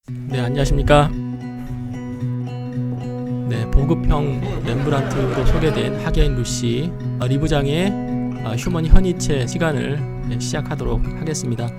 네, 안녕하십니까. 네, 보급형 렘브란트로 소개된 하게인 루시 리브장의 휴먼 현이체 시간을 시작하도록 하겠습니다.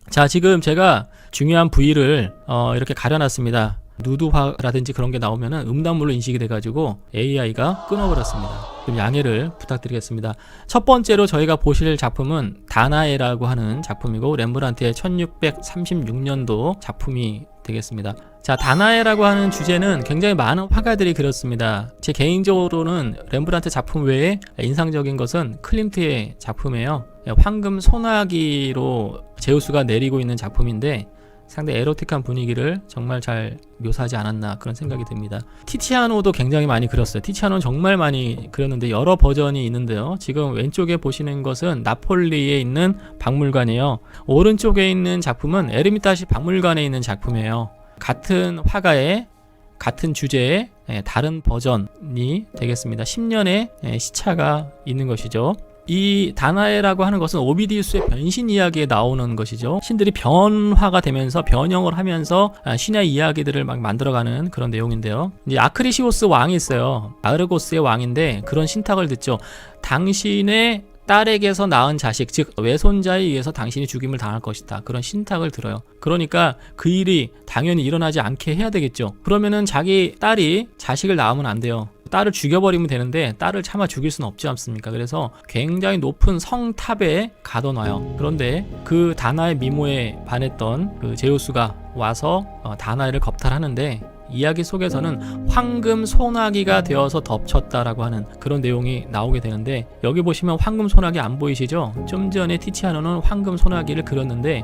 자, 지금 제가 중요한 부위를 이렇게 가려놨습니다. 누드화라든지 그런 게 나오면은 음란물로 인식이 돼가지고 AI가 끊어버렸습니다. 좀 양해를 부탁드리겠습니다. 첫 번째로 저희가 보실 작품은 다나에라고 하는 작품이고 렘브란트의 1636년도 작품이 되겠습니다. 자, 다나에라고 하는 주제는 굉장히 많은 화가들이 그렸습니다. 제 개인적으로는 렘브란트 작품 외에 인상적인 것은 클림트의 작품이에요. 황금 소나기로 제우스가 내리고 있는 작품인데 상당히 에로틱한 분위기를 정말 잘 묘사하지 않았나 그런 생각이 듭니다. 티치아노도 굉장히 많이 그렸어요. 티치아노는 정말 많이 그렸는데 여러 버전이 있는데요. 지금 왼쪽에 보시는 것은 나폴리에 있는 박물관이에요. 오른쪽에 있는 작품은 에르미타시 박물관에 있는 작품이에요. 같은 화가의 같은 주제의 다른 버전이 되겠습니다. 10년의 시차가 있는 것이죠. 이 다나에라고 하는 것은 오비디우스의 변신 이야기에 나오는 것이죠. 신들이 변화가 되면서 변형을 하면서 신의 이야기들을 막 만들어가는 그런 내용인데요. 이제 아크리시오스 왕이 있어요. 아르고스의 왕인데 그런 신탁을 듣죠. 당신의 딸에게서 낳은 자식, 즉 외손자에 의해서 당신이 죽임을 당할 것이다. 그런 신탁을 들어요. 그러니까 그 일이 당연히 일어나지 않게 해야 되겠죠. 그러면은 자기 딸이 자식을 낳으면 안 돼요. 딸을 죽여버리면 되는데 딸을 차마 죽일 수는 없지 않습니까? 그래서 굉장히 높은 성탑에 가둬놔요. 그런데 그 다나의 미모에 반했던 그 제우스가 와서 다나를 겁탈하는데 이야기 속에서는 황금 소나기가 되어서 덮쳤다라고 하는 그런 내용이 나오게 되는데 여기 보시면 황금 소나기 안 보이시죠? 좀 전에 티치아노는 황금 소나기를 그렸는데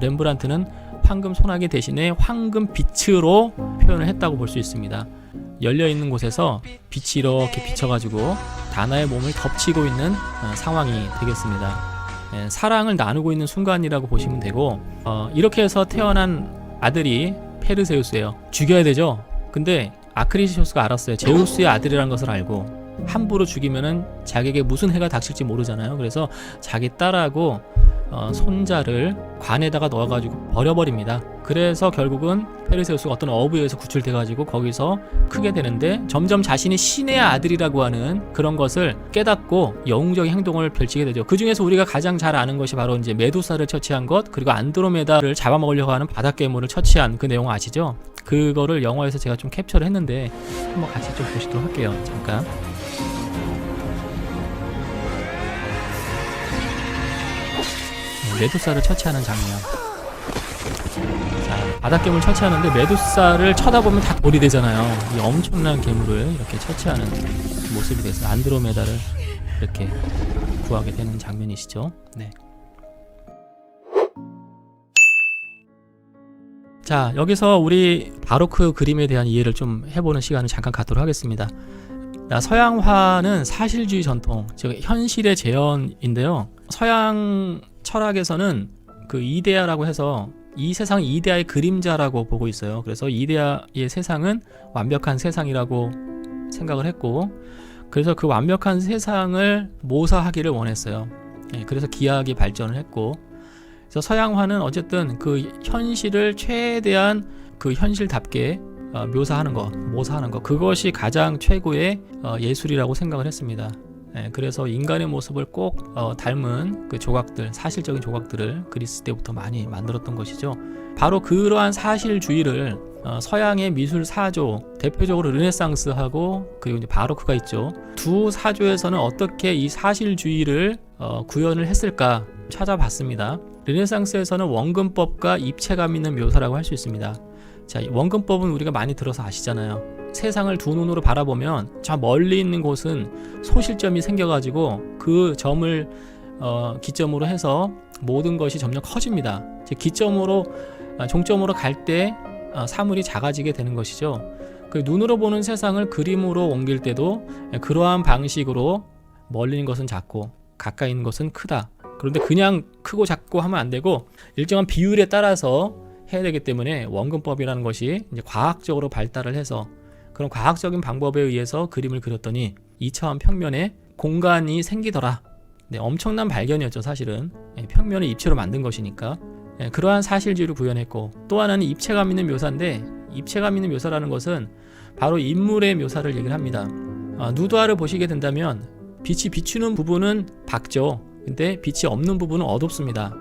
렘브란트는 황금 소나기 대신에 황금 빛으로 표현을 했다고 볼 수 있습니다. 열려있는 곳에서 빛이 이렇게 비쳐가지고 다나의 몸을 덮치고 있는 상황이 되겠습니다. 사랑을 나누고 있는 순간이라고 보시면 되고 이렇게 해서 태어난 아들이 페르세우스예요. 죽여야 되죠. 근데 아크리시오스가 알았어요. 제우스의 아들이라는 것을 알고 함부로 죽이면은 자기에게 무슨 해가 닥칠지 모르잖아요. 그래서 자기 딸하고 손자를 관에다가 넣어가지고 버려버립니다. 그래서 결국은 페르세우스가 어떤 어부에 의해서 구출돼가지고 거기서 크게 되는데 점점 자신이 신의 아들이라고 하는 그런 것을 깨닫고 영웅적인 행동을 펼치게 되죠. 그 중에서 우리가 가장 잘 아는 것이 바로 이제 메두사를 처치한 것, 그리고 안드로메다를 잡아먹으려고 하는 바닷괴물을 처치한 그 내용 아시죠? 그거를 영화에서 제가 좀 캡처를 했는데 한번 같이 좀 보시도록 할게요. 잠깐. 메두사를 처치하는 장면. 자, 바닷괴물 처치하는데 메두사를 쳐다보면 다 돌이 되잖아요. 이 엄청난 괴물을 이렇게 처치하는 모습이 돼서 안드로메다를 이렇게 구하게 되는 장면이시죠. 네. 자, 여기서 우리 바로크 그림에 대한 이해를 좀 해보는 시간을 잠깐 갖도록 하겠습니다. 서양화는 사실주의 전통, 즉 현실의 재현인데요. 서양 철학에서는 그 이데아라고 해서 이 세상 이데아의 그림자라고 보고 있어요. 그래서 이데아의 세상은 완벽한 세상이라고 생각을 했고, 그래서 그 완벽한 세상을 모사하기를 원했어요. 그래서 기하학이 발전을 했고, 그래서 서양화는 어쨌든 그 현실을 최대한 그 현실답게 묘사하는 거, 모사하는 거, 그것이 가장 최고의 예술이라고 생각을 했습니다. 그래서 인간의 모습을 꼭 닮은 그 조각들, 사실적인 조각들을 그리스 때부터 많이 만들었던 것이죠. 바로 그러한 사실주의를 서양의 미술 사조, 대표적으로 르네상스하고 그리고 이제 바로크가 있죠. 두 사조에서는 어떻게 이 사실주의를 구현을 했을까 찾아봤습니다. 르네상스에서는 원근법과 입체감 있는 묘사라고 할 수 있습니다. 자, 원근법은 우리가 많이 들어서 아시잖아요. 세상을 두 눈으로 바라보면 저 멀리 있는 곳은 소실점이 생겨가지고 그 점을 기점으로 해서 모든 것이 점점 커집니다. 즉 기점으로 종점으로 갈 때 사물이 작아지게 되는 것이죠. 그 눈으로 보는 세상을 그림으로 옮길 때도 그러한 방식으로 멀리 있는 것은 작고 가까이 있는 것은 크다. 그런데 그냥 크고 작고 하면 안 되고 일정한 비율에 따라서 해야 되기 때문에 원근법이라는 것이 이제 과학적으로 발달을 해서 그런 과학적인 방법에 의해서 그림을 그렸더니 2차원 평면에 공간이 생기더라. 네, 엄청난 발견이었죠. 사실은 평면을 입체로 만든 것이니까. 그러한 사실주의를 구현했고, 또 하나는 입체감 있는 묘사인데, 입체감 있는 묘사라는 것은 바로 인물의 묘사를 얘기를 합니다. 누드화를 보시게 된다면 빛이 비추는 부분은 밝죠. 근데 빛이 없는 부분은 어둡습니다.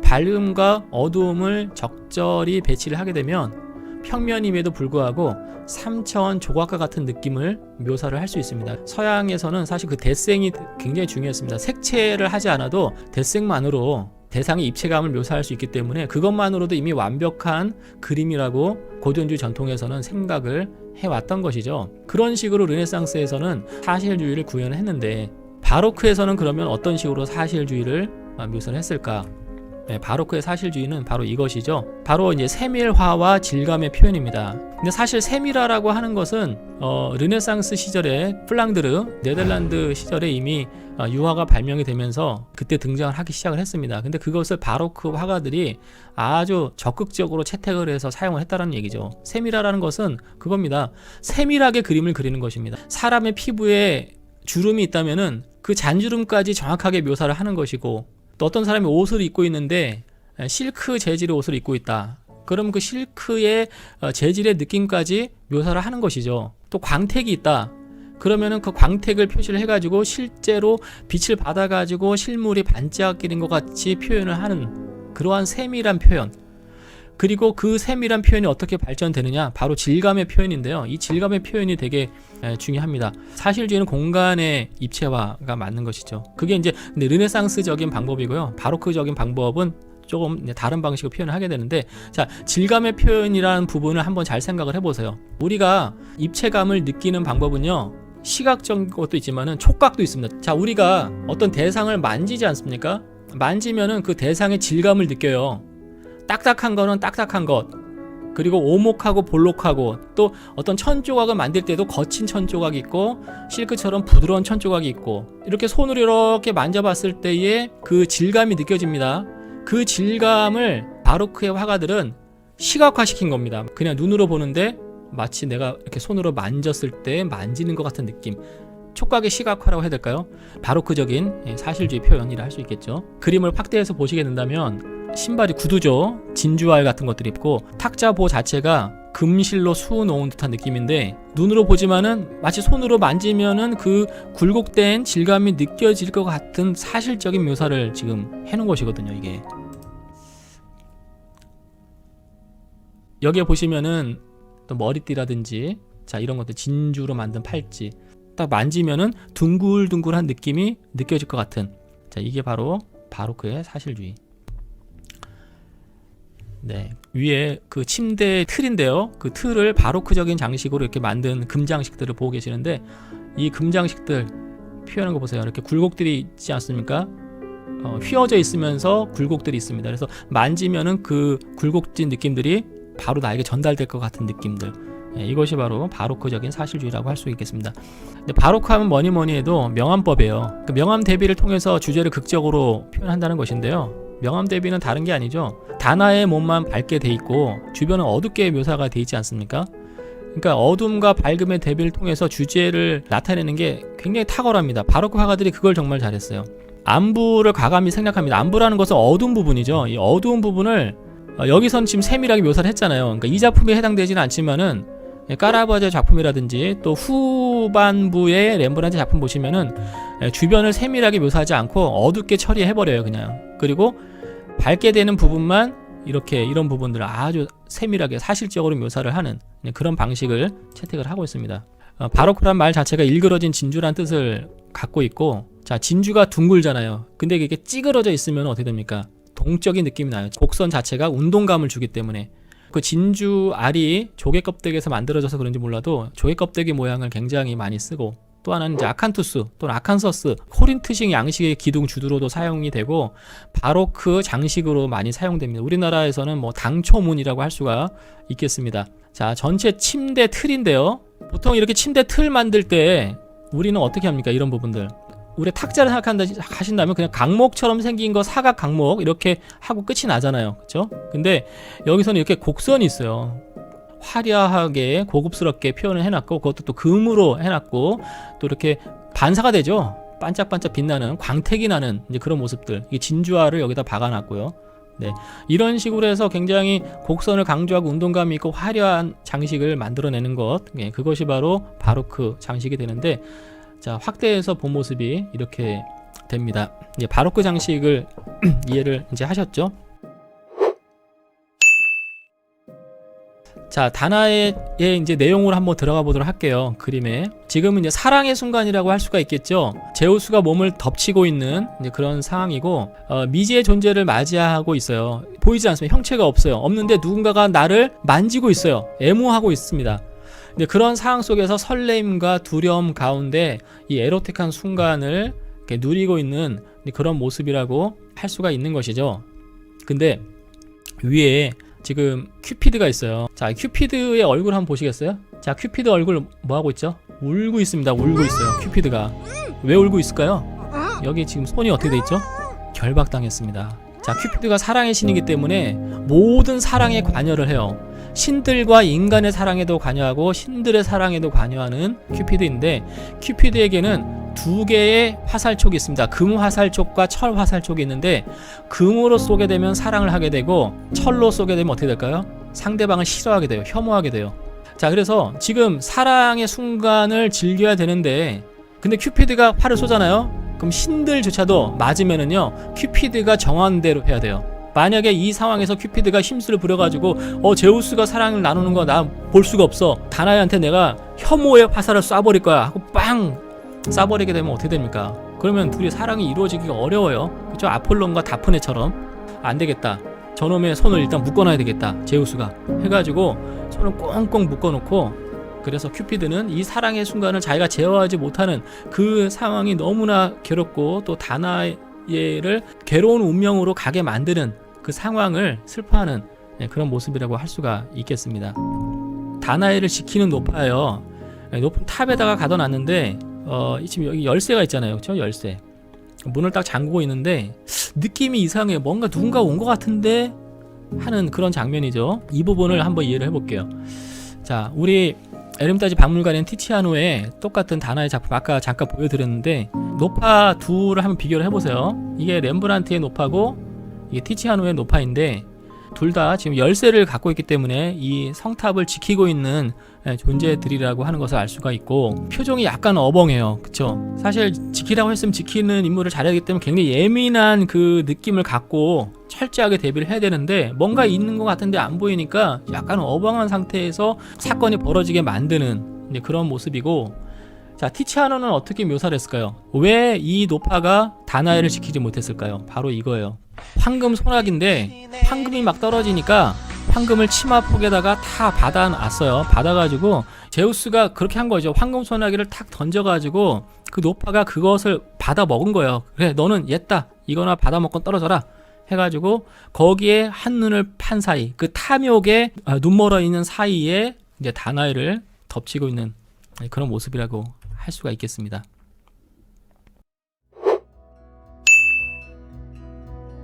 밝음과 어두움을 적절히 배치를 하게 되면 평면임에도 불구하고 3차원 조각과 같은 느낌을 묘사를 할 수 있습니다. 서양에서는 사실 그 대생이 굉장히 중요했습니다. 색채를 하지 않아도 대생만으로 대상의 입체감을 묘사할 수 있기 때문에 그것만으로도 이미 완벽한 그림이라고 고전주의 전통에서는 생각을 해왔던 것이죠. 그런 식으로 르네상스에서는 사실주의를 구현했는데, 바로크에서는 그러면 어떤 식으로 사실주의를 묘사를 했을까? 바로크의 사실주의는 바로 이것이죠. 바로 이제 세밀화와 질감의 표현입니다. 근데 사실 세밀화라고 하는 것은 르네상스 시절에 플랑드르, 네덜란드 시절에 이미 유화가 발명이 되면서 그때 등장을 하기 시작을 했습니다. 근데 그것을 바로크 화가들이 아주 적극적으로 채택을 해서 사용을 했다는 얘기죠. 세밀화라는 것은 그겁니다. 세밀하게 그림을 그리는 것입니다. 사람의 피부에 주름이 있다면은 그 잔주름까지 정확하게 묘사를 하는 것이고, 또 어떤 사람이 옷을 입고 있는데 실크 재질의 옷을 입고 있다. 그럼 그 실크의 재질의 느낌까지 묘사를 하는 것이죠. 또 광택이 있다. 그러면은 그 광택을 표시를 해가지고 실제로 빛을 받아가지고 실물이 반짝이는 것 같이 표현을 하는 그러한 세밀한 표현. 그리고 그 세밀한 표현이 어떻게 발전되느냐? 바로 질감의 표현인데요. 이 질감의 표현이 되게 중요합니다. 사실주의는 공간의 입체화가 맞는 것이죠. 그게 이제 르네상스적인 방법이고요. 바로크적인 방법은 조금 다른 방식으로 표현을 하게 되는데, 자, 질감의 표현이라는 부분을 한번 잘 생각을 해보세요. 우리가 입체감을 느끼는 방법은요, 시각적인 것도 있지만은 촉각도 있습니다. 자, 우리가 어떤 대상을 만지지 않습니까? 만지면은 그 대상의 질감을 느껴요. 딱딱한 거는 딱딱한 것, 그리고 오목하고 볼록하고, 또 어떤 천 조각을 만들 때도 거친 천 조각이 있고 실크처럼 부드러운 천 조각이 있고, 이렇게 손으로 이렇게 만져봤을 때의 그 질감이 느껴집니다. 그 질감을 바로크의 화가들은 시각화시킨 겁니다. 그냥 눈으로 보는데 마치 내가 이렇게 손으로 만졌을 때 만지는 것 같은 느낌, 촉각의 시각화라고 해야 될까요? 바로크적인 사실주의 표현이라 할 수 있겠죠. 그림을 확대해서 보시게 된다면 신발이 구두죠. 진주알 같은 것들이 있고, 탁자보 자체가 금실로 수놓은 듯한 느낌인데, 눈으로 보지만은 마치 손으로 만지면은 그 굴곡된 질감이 느껴질 것 같은 사실적인 묘사를 지금 해놓은 것이거든요. 이게 여기에 보시면은 또 머리띠라든지, 자, 이런 것들 진주로 만든 팔찌 딱 만지면은 둥글둥글한 느낌이 느껴질 것 같은, 자, 이게 바로 바로크의 사실주의. 네, 위에 그 침대 틀인데요. 그 틀을 바로크적인 장식으로 이렇게 만든 금장식들을 보고 계시는데, 이 금장식들 표현한 거 보세요. 이렇게 굴곡들이 있지 않습니까? 휘어져 있으면서 굴곡들이 있습니다. 그래서 만지면은 그 굴곡진 느낌들이 바로 나에게 전달될 것 같은 느낌들. 네, 이것이 바로 바로크적인 사실주의라고 할 수 있겠습니다. 근데 바로크 하면 뭐니 해도 명암법이에요. 그 명암 대비를 통해서 주제를 극적으로 표현한다는 것인데요. 명암 대비는 다른 게 아니죠. 단아의 몸만 밝게 돼 있고 주변은 어둡게 묘사가 돼 있지 않습니까? 그러니까 어둠과 밝음의 대비를 통해서 주제를 나타내는 게 굉장히 탁월합니다. 바로크 화가들이 그걸 정말 잘했어요. 안부를 과감히 생략합니다. 안부라는 것은 어두운 부분이죠. 이 어두운 부분을 여기선 지금 세밀하게 묘사를 했잖아요. 그러니까 이 작품에 해당되지는 않지만은 까라바제 작품이라든지 또 후반부의 렘브란트 작품 보시면은 주변을 세밀하게 묘사하지 않고 어둡게 처리해버려요. 그냥. 그리고 밝게 되는 부분만 이렇게, 이런 부분들을 아주 세밀하게 사실적으로 묘사를 하는 그런 방식을 채택을 하고 있습니다. 바로크란 말 자체가 일그러진 진주란 뜻을 갖고 있고, 자, 진주가 둥글잖아요. 근데 이게 찌그러져 있으면 어떻게 됩니까? 동적인 느낌이 나요. 곡선 자체가 운동감을 주기 때문에. 그 진주 알이 조개 껍데기에서 만들어져서 그런지 몰라도 조개 껍데기 모양을 굉장히 많이 쓰고, 또 하나는 이제 아칸투스 또는 아칸서스, 코린트식 양식의 기둥 주두로도 사용이 되고 바로크 장식으로 많이 사용됩니다. 우리나라에서는 뭐 당초문이라고 할 수가 있겠습니다. 자, 전체 침대 틀인데요. 보통 이렇게 침대 틀 만들 때 우리는 어떻게 합니까? 이런 부분들. 우리 탁자를 생각하신다면 그냥 강목처럼 생긴 거, 사각 강목 이렇게 하고 끝이 나잖아요. 그렇죠? 근데 여기서는 이렇게 곡선이 있어요. 화려하게 고급스럽게 표현을 해놨고, 그것도 또 금으로 해놨고, 또 이렇게 반사가 되죠. 반짝반짝 빛나는 광택이 나는 이제 그런 모습들, 이게 진주화를 여기다 박아놨고요. 네, 이런 식으로 해서 굉장히 곡선을 강조하고 운동감이 있고 화려한 장식을 만들어내는 것, 예, 그것이 바로 바로크 장식이 되는데, 자, 확대해서 본 모습이 이렇게 됩니다. 이제 바로크 장식을 이해를 이제 하셨죠? 자, 다나의 이제 내용으로 한번 들어가 보도록 할게요. 그림에 지금은 이제 사랑의 순간이라고 할 수가 있겠죠. 제우스가 몸을 덮치고 있는 이제 그런 상황이고, 미지의 존재를 맞이하고 있어요. 보이지 않습니다. 형체가 없어요. 없는데 누군가가 나를 만지고 있어요. 애무하고 있습니다. 근데 그런 상황 속에서 설레임과 두려움 가운데 이 에로틱한 순간을 이렇게 누리고 있는 그런 모습이라고 할 수가 있는 것이죠. 근데 위에 지금 큐피드가 있어요. 자, 큐피드의 얼굴 한번 보시겠어요? 자, 큐피드 얼굴 뭐 하고 있죠? 울고 있습니다. 울고 있어요. 큐피드가 왜 울고 있을까요? 여기 지금 손이 어떻게 돼 있죠? 결박당했습니다. 자, 큐피드가 사랑의 신이기 때문에 모든 사랑에 관여를 해요. 신들과 인간의 사랑에도 관여하고 신들의 사랑에도 관여하는 큐피드인데, 큐피드에게는 두 개의 화살촉이 있습니다. 금 화살촉과 철 화살촉이 있는데, 금으로 쏘게 되면 사랑을 하게 되고 철로 쏘게 되면 어떻게 될까요? 상대방을 싫어하게 돼요. 혐오하게 돼요. 자, 그래서 지금 사랑의 순간을 즐겨야 되는데, 근데 큐피드가 활을 쏘잖아요. 그럼 신들조차도 맞으면은요, 큐피드가 정한 대로 해야 돼요. 만약에 이 상황에서 큐피드가 힘수를 부려가지고 제우스가 사랑을 나누는 거 나 볼 수가 없어, 다나이한테 내가 혐오의 화살을 쏴버릴 거야 하고 빵 쏴버리게 되면 어떻게 됩니까? 그러면 둘이 사랑이 이루어지기가 어려워요. 그쵸? 아폴론과 다프네처럼. 안 되겠다, 저놈의 손을 일단 묶어놔야 되겠다, 제우스가 해가지고 손을 꽁꽁 묶어놓고, 그래서 큐피드는 이 사랑의 순간을 자기가 제어하지 못하는 그 상황이 너무나 괴롭고 또 다나이를 괴로운 운명으로 가게 만드는 그 상황을 슬퍼하는 그런 모습이라고 할 수가 있겠습니다. 다나이를 지키는 노파예요. 높은 탑에다가 가둬놨는데 지금 여기 열쇠가 있잖아요. 그렇죠? 열쇠. 문을 딱 잠그고 있는데 느낌이 이상해요. 뭔가 누군가 온 것 같은데 하는 그런 장면이죠. 이 부분을 한번 이해를 해볼게요. 자, 우리 에르미타지 박물관인 티치아노의 똑같은 다나이 작품 아까 잠깐 보여드렸는데, 노파 둘을 한번 비교를 해보세요. 이게 렘브란트의 노파고 이게 티치아노의 노파인데, 둘 다 지금 열쇠를 갖고 있기 때문에 이 성탑을 지키고 있는 존재들이라고 하는 것을 알 수가 있고, 표정이 약간 어벙해요. 그쵸? 사실 지키라고 했으면 지키는 임무를 잘해야 하기 때문에 굉장히 예민한 그 느낌을 갖고 철저하게 대비를 해야 되는데, 뭔가 있는 것 같은데 안 보이니까 약간 어벙한 상태에서 사건이 벌어지게 만드는 그런 모습이고, 자, 티치아노는 어떻게 묘사를 했을까요? 왜 이 노파가 다나이를 지키지 못했을까요? 바로 이거예요. 황금 소나기인데 황금이 막 떨어지니까 황금을 치마폭에다가 다 받아놨어요. 받아가지고 제우스가 그렇게 한 거죠. 황금 소나기를 탁 던져가지고 그 노파가 그것을 받아 먹은 거예요. 그래, 너는 얘다, 이거나 받아 먹고 떨어져라 해가지고 거기에 한눈을 판 사이, 그 탐욕에 눈멀어 있는 사이에 이제 다나이를 덮치고 있는 그런 모습이라고 할 수가 있겠습니다.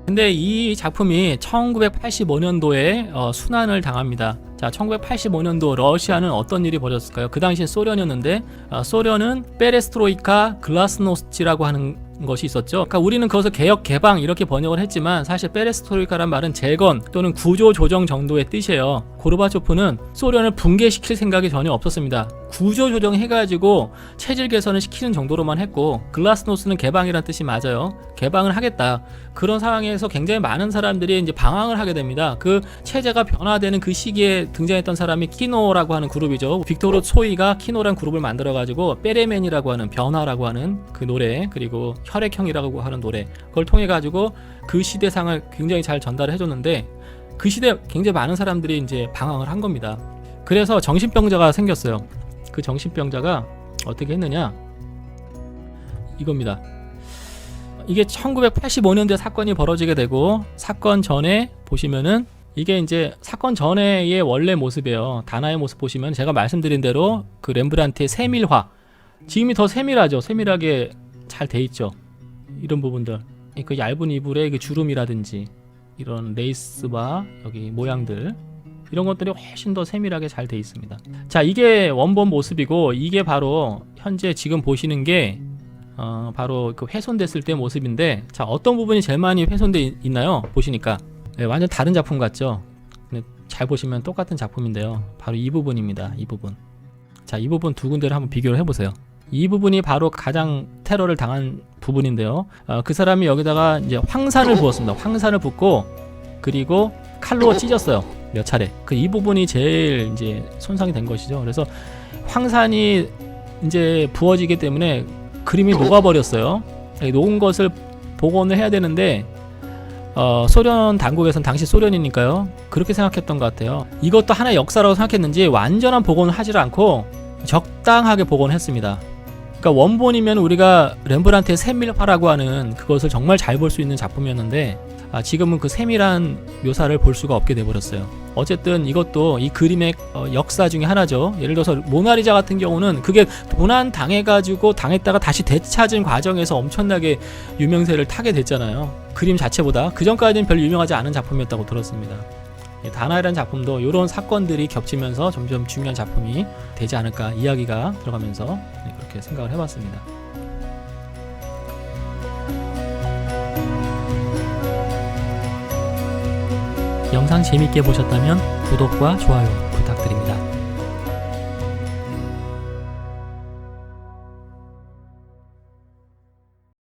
근데 이 작품이 1985년도에 순환을 당합니다. 자, 1985년도 러시아는 어떤 일이 벌어졌을까요? 그 당시엔 소련이었는데, 소련은 페레스트로이카 글라스노스치라고 하는 것이 있었죠. 그러니까 우리는 그것을 개혁 개방 이렇게 번역을 했지만, 사실 페레스트로이카란 말은 재건 또는 구조 조정 정도의 뜻이에요. 고르바초프는 소련을 붕괴시킬 생각이 전혀 없었습니다. 구조 조정해가지고 체질 개선을 시키는 정도로만 했고, 글라스노스는 개방이란 뜻이 맞아요. 개방을 하겠다. 그런 상황에서 굉장히 많은 사람들이 이제 방황을 하게 됩니다. 그 체제가 변화되는 그 시기에 등장했던 사람이 키노라고 하는 그룹이죠. 빅토르 초이가 키노라는 그룹을 만들어가지고 빼레맨이라고 하는, 변화라고 하는 그 노래, 그리고 혈액형이라고 하는 노래, 그걸 통해 가지고 그 시대상을 굉장히 잘 전달을 해줬는데, 그 시대에 굉장히 많은 사람들이 이제 방황을 한 겁니다. 그래서 정신병자가 생겼어요. 그 정신병자가 어떻게 했느냐, 이겁니다. 이게 1985년도에 사건이 벌어지게 되고, 사건 전에 보시면은 이게 이제 사건 전에의 원래 모습이에요. 다나의 모습 보시면 제가 말씀드린 대로 그 렘브란트의 세밀화, 지금이 더 세밀하죠. 세밀하게 잘 돼 있죠. 이런 부분들, 그 얇은 이불의 그 주름이라든지 이런 레이스와 여기 모양들, 이런 것들이 훨씬 더 세밀하게 잘 돼 있습니다. 자, 이게 원본 모습이고, 이게 바로 현재 지금 보시는 게 바로 그 훼손됐을 때 모습인데, 자, 어떤 부분이 제일 많이 훼손돼 있나요? 보시니까 네, 완전 다른 작품 같죠? 근데 잘 보시면 똑같은 작품인데요. 바로 이 부분입니다. 이 부분. 자, 이 부분 두 군데를 한번 비교를 해보세요. 이 부분이 바로 가장 테러를 당한 부분인데요. 그 사람이 여기다가 이제 황산을 부었습니다. 황산을 붓고 그리고 칼로 찢었어요. 몇 차례. 이 부분이 제일 이제 손상이 된 것이죠. 그래서 황산이 이제 부어지기 때문에 그림이 녹아버렸어요. 녹은 것을 복원을 해야 되는데 소련 당국에서는 당시 소련이니까요. 그렇게 생각했던 것 같아요. 이것도 하나의 역사라고 생각했는지 완전한 복원을 하지 않고 적당하게 복원했습니다. 그러니까 원본이면 우리가 렘브란트의 세밀화라고 하는 그것을 정말 잘 볼 수 있는 작품이었는데 지금은 그 세밀한 묘사를 볼 수가 없게 돼버렸어요. 어쨌든 이것도 이 그림의 역사 중에 하나죠. 예를 들어서 모나리자 같은 경우는 그게 도난 당해가지고 당했다가 다시 되찾은 과정에서 엄청나게 유명세를 타게 됐잖아요. 그림 자체보다. 그 전까지는 별로 유명하지 않은 작품이었다고 들었습니다. 다나이라는 작품도 이런 사건들이 겹치면서 점점 중요한 작품이 되지 않을까, 이야기가 들어가면서 그렇게 생각을 해봤습니다. 영상 재밌게 보셨다면 구독과 좋아요